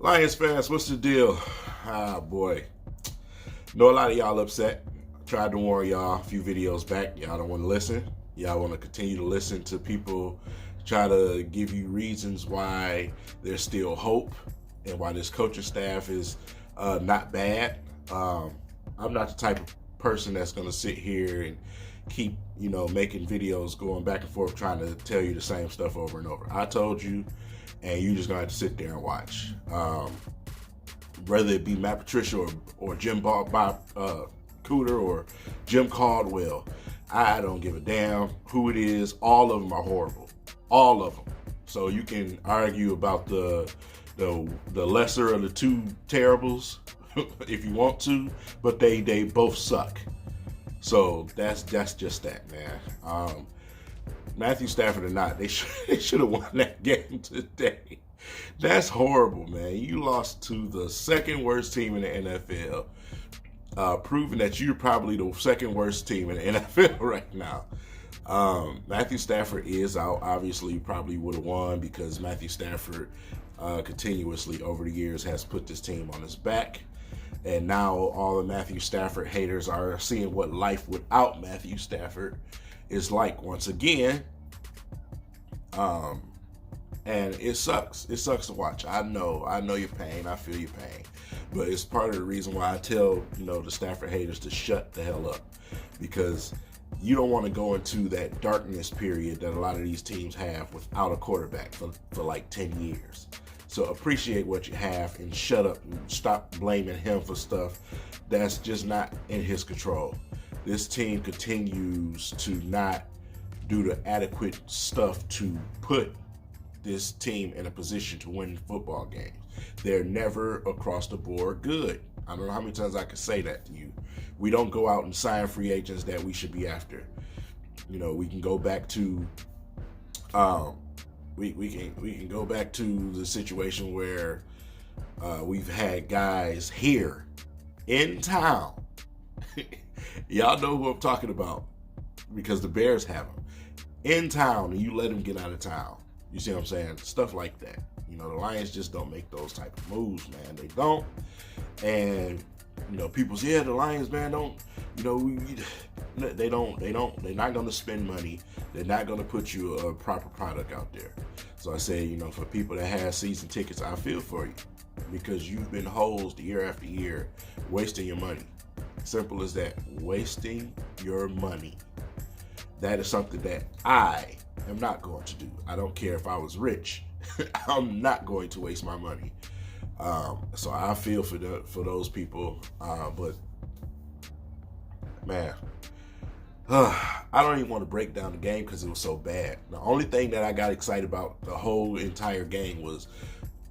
Lions fans, what's the deal? Ah, boy. Know a lot of y'all upset. Tried to warn y'all a few videos back. Y'all don't want to listen. Y'all want to continue to listen to people try to give you reasons why there's still hope and why this coaching staff is not bad. I'm not the type of person that's going to sit here and keep, making videos going back and forth trying to tell you the same stuff over and over. I told you, and you just going to have to sit there and watch. Whether it be Matt Patricia or Jim Bob Cooter or Jim Caldwell, I don't give a damn who it is. All of them are horrible. All of them. So you can argue about the lesser of the two terribles if you want to, but they both suck. So that's just that, man. Matthew Stafford or not, they should have won that game today. That's horrible, man. You lost to the second worst team in the NFL, proving that you're probably the second worst team in the NFL right now. Matthew Stafford is out. Obviously, you probably would have won because Matthew Stafford continuously over the years has put this team on his back. And now all the Matthew Stafford haters are seeing what life without Matthew Stafford is like once again. And it sucks. It sucks to watch. I know your pain. I feel your pain. But it's part of the reason why I tell, the Stafford haters to shut the hell up. Because you don't want to go into that darkness period that a lot of these teams have without a quarterback for like 10 years. So appreciate what you have and shut up and stop blaming him for stuff that's just not in his control. This team continues to not do the adequate stuff to put this team in a position to win football games. They're never across the board good. I don't know how many times I can say that to you. We don't go out and sign free agents that we should be after. We can go back to we can go back to the situation where we've had guys here in town. Y'all know who I'm talking about because the Bears have them in town, and you let them get out of town. You see what I'm saying? Stuff like that. The Lions just don't make those type of moves, man. They don't. And people say, yeah, the Lions, man, don't. They don't. They're not going to spend money. They're not going to put you a proper product out there. So I say, for people that have season tickets, I feel for you because you've been hosed year after year, wasting your money. Simple as that. Wasting your money. That is something that I am not going to do. I don't care if I was rich. I'm not going to waste my money. So I feel for those people. But man, I don't even want to break down the game because it was so bad. The only thing that I got excited about the whole entire game was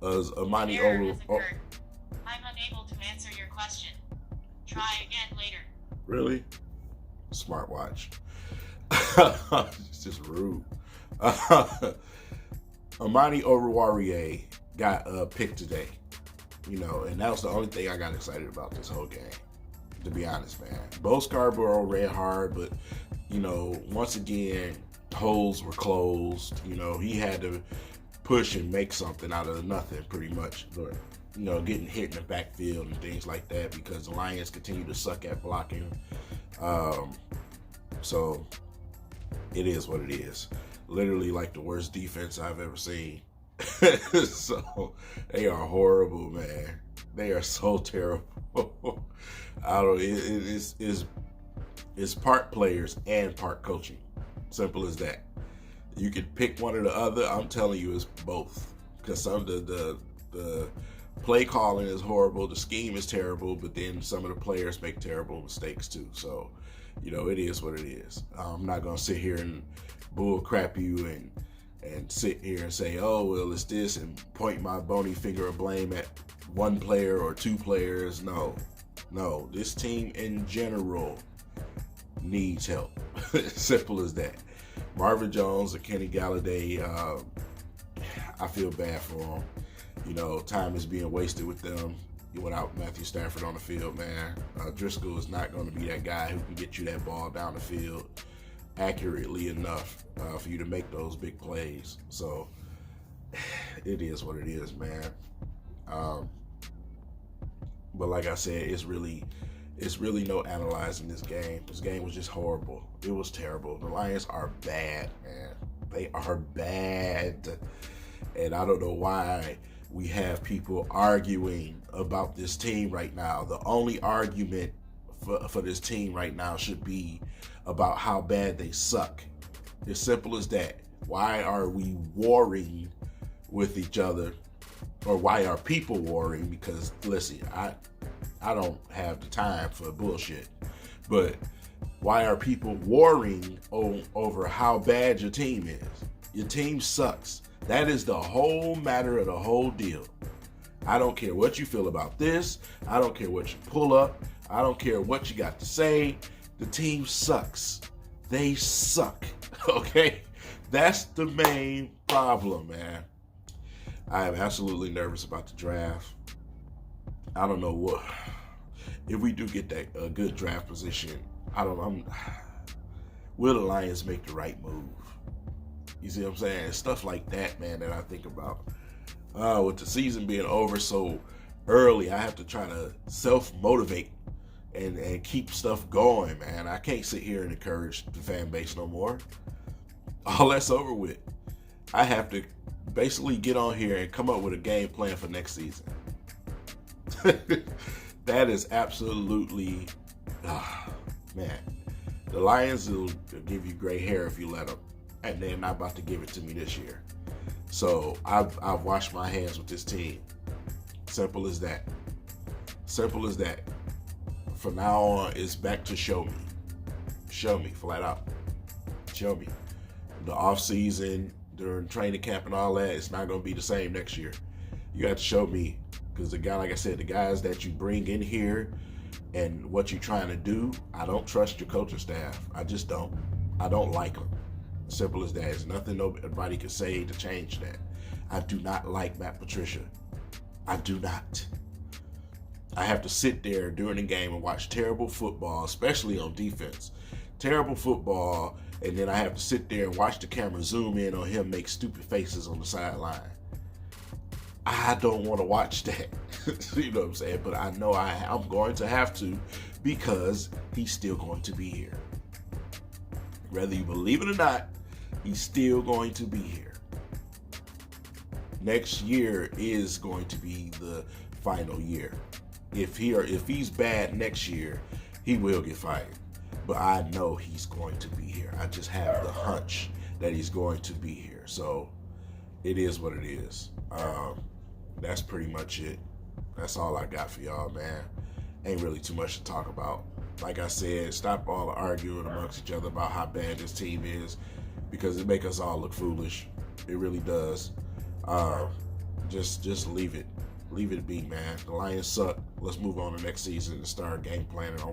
Amani Oru. I'm unable to answer your question. Try again later. Really? Smartwatch. It's just rude. Amani Oruwariye got a pick today, and that was the only thing I got excited about this whole game, to be honest, man. Bo Scarborough ran hard, but, once again, holes were closed. He had to push and make something out of nothing pretty much, but, getting hit in the backfield and things like that because the Lions continue to suck at blocking. So it is what it is. Literally like the worst defense I've ever seen. So they are horrible, man. They are so terrible. It's part players and part coaching. Simple as that. You can pick one or the other. I'm telling you, it's both. Because some of the play calling is horrible, the scheme is terrible, but then some of the players make terrible mistakes too. So, it is what it is. I'm not gonna sit here and bull crap you and sit here and say, oh, well, it's this, and point my bony finger of blame at one player or two players. No, this team in general needs help. Simple as that. Marvin Jones or Kenny Galladay, I feel bad for them. Time is being wasted with them without Matthew Stafford on the field, man. Driscoll is not going to be that guy who can get you that ball down the field accurately enough for you to make those big plays. So it is what it is, man. Um, but like I said, it's really no analyzing this game. This game was just horrible. It was terrible. The Lions are bad, man. They are bad. And I don't know why we have people arguing about this team right now. The only argument for this team right now should be about how bad they suck. As simple as that. Why are we warring with each other? Or why are people warring? Because listen, I don't have the time for bullshit. But why are people warring over how bad your team is? Your team sucks. That is the whole matter of the whole deal. I don't care what you feel about this. I don't care what you pull up. I don't care what you got to say. The team sucks. They suck. Okay? That's the main problem, man. I am absolutely nervous about the draft. I don't know what. If we do get that a good draft position, I don't know. Will the Lions make the right move? You see what I'm saying? Stuff like that, man, that I think about. With the season being over so early, I have to try to self-motivate and keep stuff going, man. I can't sit here and encourage the fan base no more. All that's over with. I have to basically get on here and come up with a game plan for next season. That is absolutely, man. The Lions will give you gray hair if you let them. And they're not about to give it to me this year. So I've washed my hands with this team. Simple as that. Simple as that. From now on, it's back to show me. Show me, flat out. Show me. The off season, during training camp and all that, it's not going to be the same next year. You have to show me. Because the guy, like I said, the guys that you bring in here and what you're trying to do, I don't trust your coaching staff. I just don't. I don't like them. Simple as that. There's nothing nobody can say to change that. I do not like Matt Patricia. I do not. I have to sit there during the game and watch terrible football, especially on defense. Terrible football, and then I have to sit there and watch the camera zoom in on him make stupid faces on the sideline. I don't want to watch that. You know what I'm saying? But I know I'm going to have to, because he's still going to be here. Whether you believe it or not, he's still going to be here. Next year is going to be the final year. If he's bad next year, he will get fired. But I know he's going to be here. I just have the hunch that he's going to be here. So it is what it is. That's pretty much it. That's all I got for y'all, man. Ain't really too much to talk about. Like I said, stop all the arguing amongst each other about how bad this team is, because it makes us all look foolish. It really does. Just leave it. Leave it be, man. The Lions suck. Let's move on to next season and start game planning on